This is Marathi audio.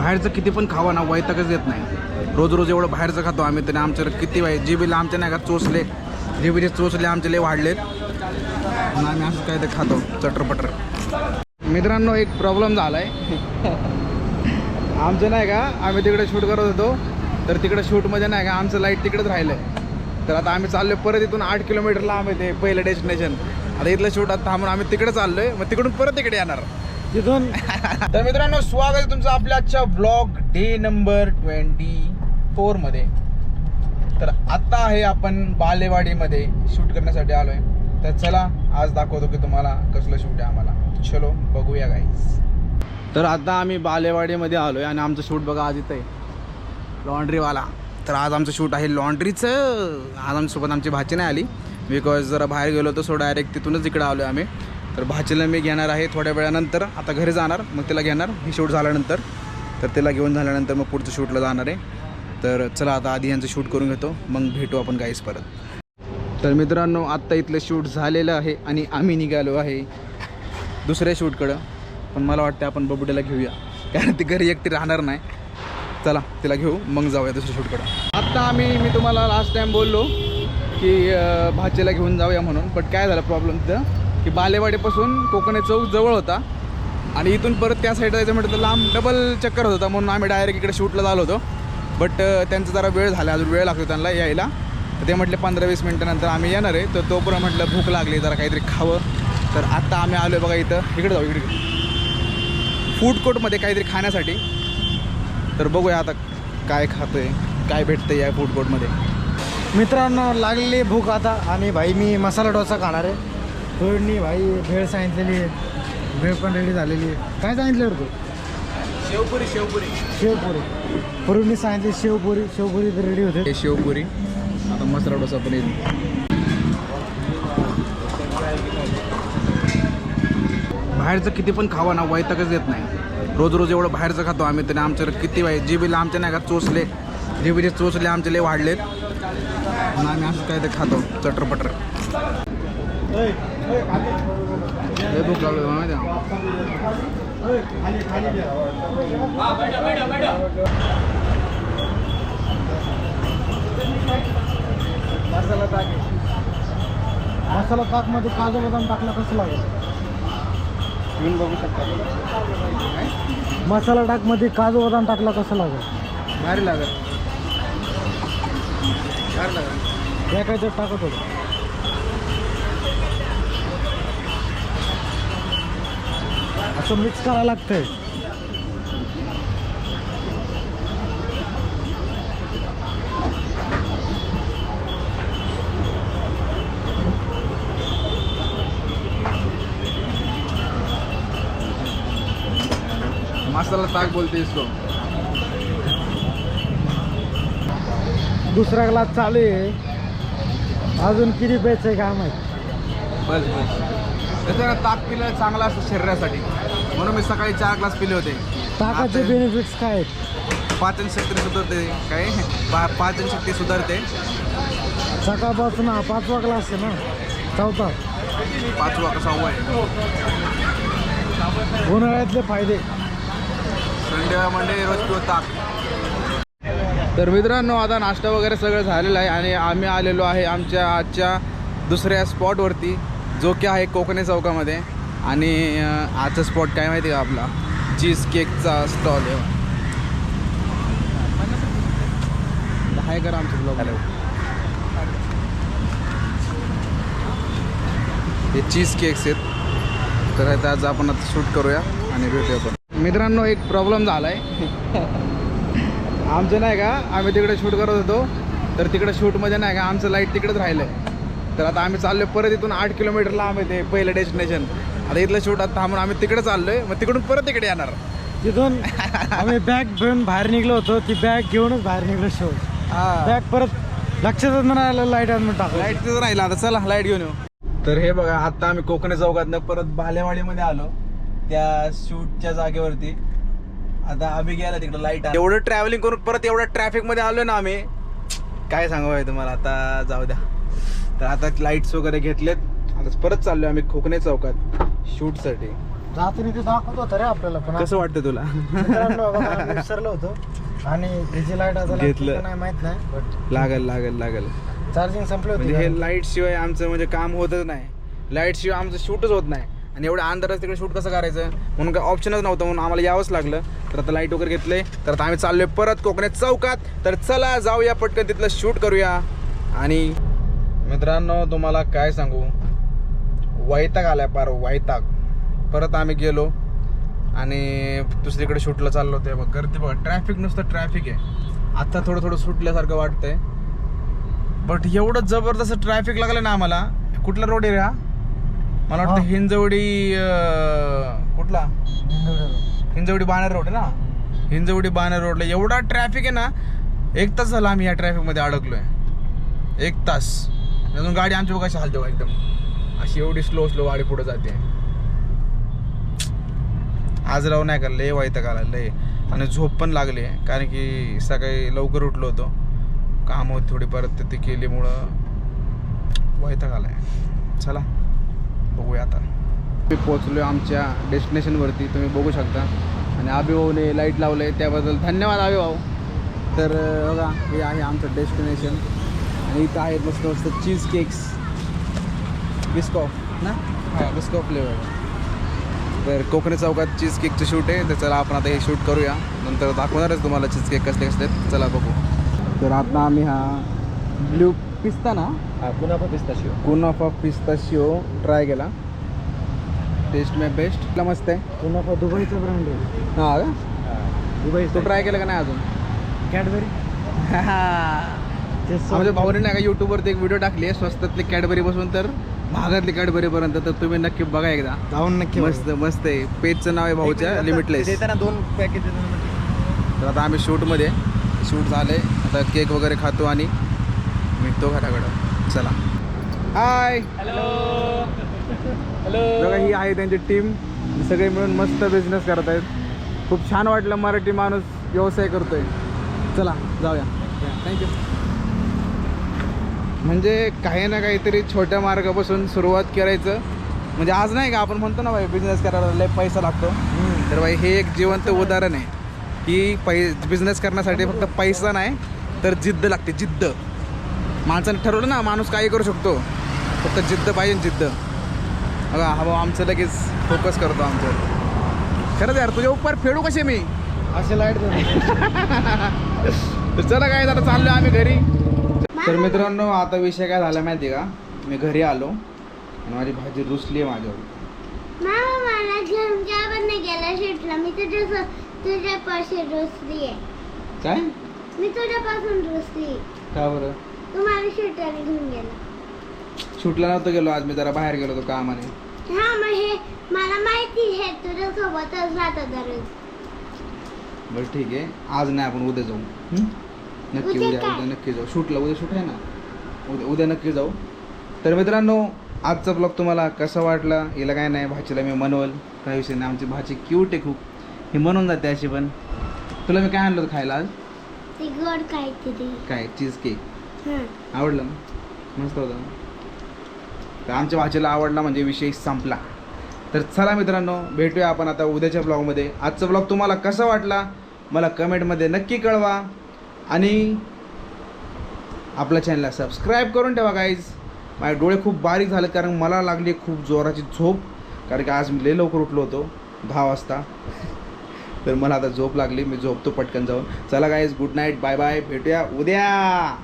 बाहेरचं किती पण खावा ना वैतागच येत नाही. रोज रोज एवढं बाहेरचं खातो आम्ही, त्याने आमच्याकडे किती वाईट जिबीला आमच्या नाही का चोचले, जिबीचे चोचले आमचे लय वाढलेत आणि आम्ही असं काय ते खातो चटरपटर. मित्रांनो एक प्रॉब्लेम झाला आहे आमचं नाही का, आम्ही तिकडे शूट करत होतो तर तिकडे शूटमध्ये नाही का आमचं लाईट तिकडेच राहिलं आहे. तर आता आम्ही चाललो परत इथून 8 किलोमीटरला आम्ही ते पहिलं डेस्टिनेशन. आता इथलं शूट आता थांबून आम्ही तिकडे चाललोय, मग तिकडून परत इकडे येणार तिथून. तर मित्रांनो स्वागत आहे तुमचं आपल्या आजच्या व्लॉग डे नंबर 24 मध्ये. तर आत्ता आहे आपण बालेवाडीमध्ये शूट करण्यासाठी आलोय. तर चला आज दाखवतो की तुम्हाला कसलं शूट आहे आम्हाला. चलो बघूया गाईस. तर आता आम्ही बालेवाडीमध्ये आलोय आणि आमचं शूट बघा आज इथं आहे लॉन्ड्रीवाला. तर आज आमचं शूट आहे लॉन्ड्रीचं. आज आमच्यासोबत आमची भाची नाही आली बिकॉज जरा बाहेर गेलो होतो, सो डायरेक्ट तिथूनच इकडं आलो आम्ही. तर भाचीला मी घेणार आहे थोड्या वेळानंतर, आता घरी जाणार मग तिला घेणार ही शूट झाल्यानंतर. तर तिला घेऊन झाल्यानंतर मग पुढचं शूटला जाणार आहे. तर चला आता आधी यांचं शूट करून घेतो, मग भेटू आपण गाईस परत. तर मित्रांनो आत्ता इथलं शूट झालेलं आहे आणि आम्ही निघालो आहे दुसऱ्या शूटकडं. पण मला वाटतं आपण बबुड्याला घेऊया, कारण ती घरी एकटी राहणार नाही. चला तिला घेऊ मग जाऊया दुसऱ्या शूटकडं. आत्ता मी तुम्हाला लास्ट टाईम बोललो की भाचीला घेऊन जाऊया म्हणून, बट काय झालं प्रॉब्लेम तिथं की बालेवाडीपासून कोकणे चौक जवळ होता आणि इथून परत त्या साईडला जायचं म्हटलं तर लांब डबल चक्कर होता, म्हणून आम्ही डायरेक्ट इकडे शूटला झालो होतो. बट त्यांचा जरा वेळ झाला, अजून वेळ लागतो त्यांना यायला. तर ते म्हटले 15-20 मिनटानंतर आम्ही येणार आहे. तर तोपर्यंत म्हटलं भूक लागली जरा काहीतरी खावं. तर आत्ता आम्ही आलो आहे बघा इथं, इकडे जाऊ, इकडे फूड कोर्टमध्ये काहीतरी खाण्यासाठी. तर बघूया आता काय खातोय, काय भेटतं या फूड कोर्टमध्ये. मित्रांनो लागलेली भूक आता, आणि भाई मी मसाला डोसा खाणार आहे. थोडी भाई भेळ सांगितलेली आहे, भेळ पण रेडी झालेली आहे. काय सांगितलं तू? शेवपुरी. शेवपुरी. पूर्वीनी सांगितली शेवपुरी तर रेडी होते. हे शेवपुरी, आता मसाला डोसा पण येईल. बाहेरचं किती पण खावा ना वैतागच येत नाही. रोज रोज एवढं बाहेरचं खातो आम्ही, त्याने आमच्याकडे किती वाईट जिबीला आमच्या नाही का चोचले, जिबीचे चोचले आमचे लय वाढलेत आणि आम्ही असं काय ते खातो चटरपटर. लय भूक लागली माहिती आहे. मसाला ताकमध्ये काजू बदाम टाकला कसं लागेल? तुम्ही बघू शकता. मसाला टाकमध्ये काजू बदाम टाकला कसं लागेल? भारी लागत. या काय तर टाकत होतं. असं मिक्स करायला लागतंय. मसाला ताक बोलते इसको. दुसरा ग्लास चालू आहे, अजून किती प्यायचं आहे काय माहिती. बस त्याच्यानं ताक पिलं चांगलं असतं शरीरासाठी, म्हणून मी सकाळी 4 ग्लास पिले होते. ताकाचे बेनिफिट्स काय आहेत? पाचनशक्ती सुधारते, काय पाचनशक्ती सुधारते. सकाळपासून हा 5वा ग्लास आहे ना, 4था 5वा का 6वा आहे. उन्हाळ्यातले फायदे. संडे मंडे रोज पिऊ ताक. तर मित्रांनो आता नाश्ता वगैरे सगळं झालेलं आहे आणि आम्ही आलेलो आहे आमच्या आजच्या दुसऱ्या स्पॉटवरती, जो की आहे कोकणे चौकामध्ये. आणि आजचा स्पॉट काय माहिती का आपला, चीज केकचा स्टॉल आहे. हाय करा आमचं ब्लॉग. हे चीज केक्स आहेत. तर आज आपण आता शूट करूया आणि भेटूया आपण. मित्रांनो एक प्रॉब्लेम झाला आहे आमचं नाही का, आम्ही तिकडे शूट करत होतो तर तिकडे शूटमध्ये नाही का आमचं लाईट तिकडेच राहिलं आहे. तर आता आम्ही चाललो परत इथून 8 किलोमीटरला आम्ही ते पहिलं डेस्टिनेशन. आता इथलं शूट आता थांबून आम्ही तिकडे चाललोय, मग तिकडून परत इकडे येणार. तिथून आम्ही बॅग घेऊन बाहेर निघलो होतो, ती बॅग घेऊनच बाहेर निघलो. शो बॅग परत लक्षातच नाही आलं, लाईट आणून टाकलं. लाईट तिथं राहिला, आता चला लाईट घेऊन येऊ. तर हे बघा आता आम्ही कोकणे चौकातनं परत बालेवाडीमध्ये आलो, त्या शूटच्या जागेवरती. आता आम्ही गेला तिकडे लाईट. एवढं ट्रॅव्हलिंग करून परत एवढ्या ट्रॅफिकमध्ये आलो ना आम्ही, काय सांगावं तुम्हाला. आता जाऊ द्या. तर आता लाईट्स वगैरे घेतलेत, आता परत चाललो आम्ही कोकणे चौकात शूटसाठी. जाताना ते दाखवत होतं रे आपल्याला पण कसं वाटतं तुला? मित्रांनो बघा, आम्ही विसरलो होतो आणि त्याची लाईट आता लागते घेतलं. का नाही माहित नाही बट लागल चार्जिंग संपले म्हणजे होते हे लाईट शिवाय आमचं म्हणजे काम होतच नाही. लाईट शिवाय आमचं शूटच होत नाही आणि एवढ्या अंधारात तिकडे शूट कसं करायचं म्हणून काय ऑप्शनच नव्हतं, म्हणून आम्हाला यावंच लागलं. तर आता लाईट वगैरे घेतले, तर आता आम्ही चाललोय परत कोकणात चौकात. तर चला जाऊया पटकन तिथलं शूट करूया. आणि मित्रांनो तुम्हाला काय सांगू, वैताग आलाय पार वैताग. परत आम्ही गेलो आणि दुसरीकडे शूटला चाललो होते. बघ गर्दी बघा, ट्रॅफिक नुसतं ट्रॅफिक आहे. आता थोडं सुटल्यासारखं वाटतंय, बट एवढं जबरदस्त ट्रॅफिक लागलं ना आम्हाला. कुठला रोड आहे रे हा? मला वाटतं हिंजवडी कुठला हिंजवडी बाणेर रोड आहे ना. हिंजवडी बाणेर रोडला एवढा ट्रॅफिक आहे ना, 1 तास झाला आम्ही या ट्रॅफिकमध्ये अडकलोय. 1 तास अजून गाडी आमची बघा हालते बघा एकदम अशी, एवढी स्लो गाडी पुढे जाते. आज राहू नाही का, लय वैताग आला लय. आणि झोप पण लागली कारण की सकाळी लवकर उठलो होतो, काम होती थोडी, परत ते केल्यामुळं वैताग आलाय. चला बघूया आता. मी पोचलो आमच्या डेस्टिनेशनवरती, तुम्ही बघू शकता. आणि अभिभाऊने लाईट लावलं आहे त्याबद्दल धन्यवाद अभिभाऊ. तर बघा हे आहे आमचं डेस्टिनेशन आणि इथं आहेत मस्त मस्त चीज केक्स, बिस्कॉफ ना, हां बिस्कॉफ फ्लेवर. तर कोकणी चौकात चीज केकचं शूट आहे, तर चला आपण आता हे शूट करूया. नंतर दाखवणारच तुम्हाला चीज केक कसले कसले आहेत. चला बघू. तर आता आम्ही हा ब्ल्यू पिस्ता ना, कुनाफा पिस्ताशिओ ट्राय केला. टेस्ट में बेस्ट मस्त आहे. कुनाफा दुबईचा ब्रँड आहे. हां का, दुबई तो ट्राय केला का नाही अजून? कॅडबरी आमच्या भाऊने नाही का यूट्यूबवरती एक व्हिडिओ टाकली आहे स्वस्तातली कॅडबरी बसून तर महागातली कॅडबरीपर्यंत. तर तुम्ही नक्की बघा एकदा, जाऊन नक्की मस्त मस्त आहे. पेजचं नाव आहे भाऊच्या लिमिटलेस. देताना 2 पॅकेज. तर आता आम्ही शूटमध्ये शूट झाले, आता केक वगैरे खातो आणि निघतो घराकडं. चला हाय हॅलो. बघा ही आहे त्यांची टीम, सगळे मिळून मस्त बिझनेस करत आहेत. खूप छान वाटलं, मराठी माणूस व्यवसाय करतोय. चला जाऊया. थँक्यू. म्हणजे काही ना काहीतरी छोट्या मार्गापासून सुरुवात करायचं. म्हणजे आज नाही का आपण म्हणतो ना भाई बिझनेस करायला लय पैसा लागतो, तर भाई हे एक जिवंत उदाहरण आहे की बिझनेस करण्यासाठी फक्त पैसा नाही तर जिद्द लागते. जिद्द माणसाने ठरवलं ना, माणूस काही करू शकतो, फक्त जिद्द पाहिजे. जिद्द बघा हा भाऊ आमचं लगेच फोकस करतो आमचं. खरंच यार तुझ्या उपर फेडू कसे मी असे लाईट. तर चला काय आता चाललो आम्ही घरी. तर मित्रांनो आता विषय काय झाला माहिती आहे का, मी घरी आलो आणि माझी भाजी रुसली आहे माझ्यावर. मामा मला घेऊन का पण नाही गेला शूटला. मी तुझ्यापासून रुसली आहे. काय मी तुझ्यापासून रुसली. का बरं? तुम्हाला शूटाने घेऊन गेला. शूटला नव्हतं गेलो आज, मी जरा बाहेर गेलो होतो कामाने. हा मग हे मला माहिती आहे, तुझ्यासोबतच राहतो दररोज. बरं ठीक आहे, आज नाही आपण उद्या जाऊ. नक्की उद्या उद्या काय? उद्या नक्की जाऊ. शूटला उद्या शूट आहे ना, उद्या नक्की जाऊ. तर मित्रांनो आजचा ब्लॉग तुम्हाला कसा वाटला? हिला काय नाही, भाजीला मी मनवल, काही विषय नाही. आमची भाजी क्यूट आहे खूप, ही म्हणून जाते अशी. पण तुला मी काय आणलं होतं खायला आज? ती गोड काहीतरी. काय चीज केक हां आवडलं ना, मस्त होतं. तर आमच्या भाजीला आवडला म्हणजे विषय संपला. तर चला मित्रांनो भेटूया आपण आता उद्याच्या ब्लॉगमध्ये. आजचा ब्लॉग तुम्हाला कसा वाटला मला कमेंटमध्ये नक्की कळवा आणि आपल्या चॅनलला सबस्क्राईब करून ठेवा गाईज. माझे डोळे खूप बारीक झाले कारण मला लागली खूप जोराची झोप, कारण की आज मी लय लवकर उठलो होतो 10 वाजता. तर मला आता झोप लागली, मी झोपतो पटकन जाऊन. चला guys, good night, bye bye, भेटूया उद्या.